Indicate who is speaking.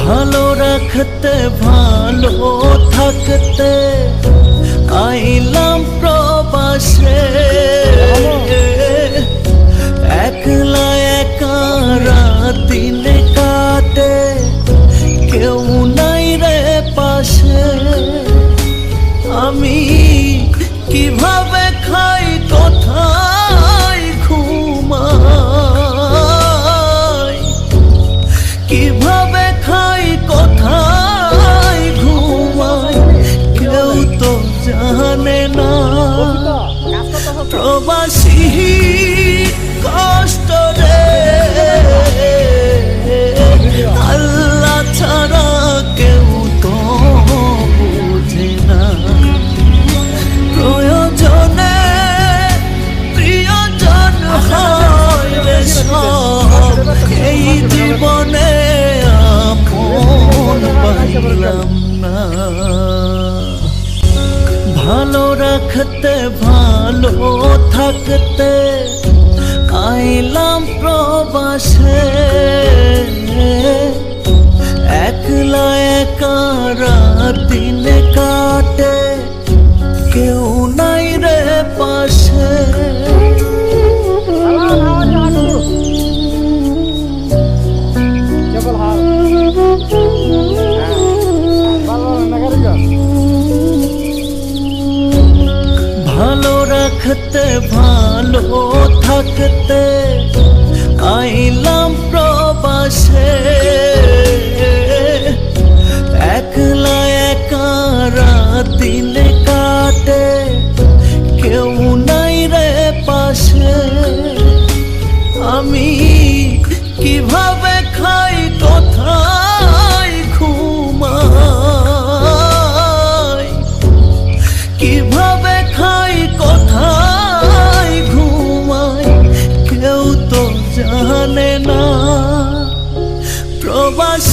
Speaker 1: ভালো রাখতে ভালো থাকতে আইলাম প্রবাসে, একলা একা দিন কাটে কেউ নাই রে পাশে। আমি কিভাবে খাই কোথায় ঘুমাই, কিভাবে খাই কোথায় ঘুমাই কেউ তো জানে না। প্রবাসী কষ্ট রে আল্লাহ ছাড়া কেউ তো বুঝে না। প্রয়োজনে প্রিয়জন হয় রে সব, এই জীবনে আপন পাইলাম না। ভালো রাখতে ভালো থাকতে আইলাম প্রবাসে, একলা একা দিন কাটে কেউ নাই রে পাশে। ভালো রাখতে ভালো থাকতে আইলাম প্রবাসে, একলা একা দিন কাটে কেউ নাই রে পাশে। আমি কিভাবে খাই কোথায় ঘুমাই, কিভাবে খাই কোথায় ঘুমাই কেউ তো জানে না। প্রবাস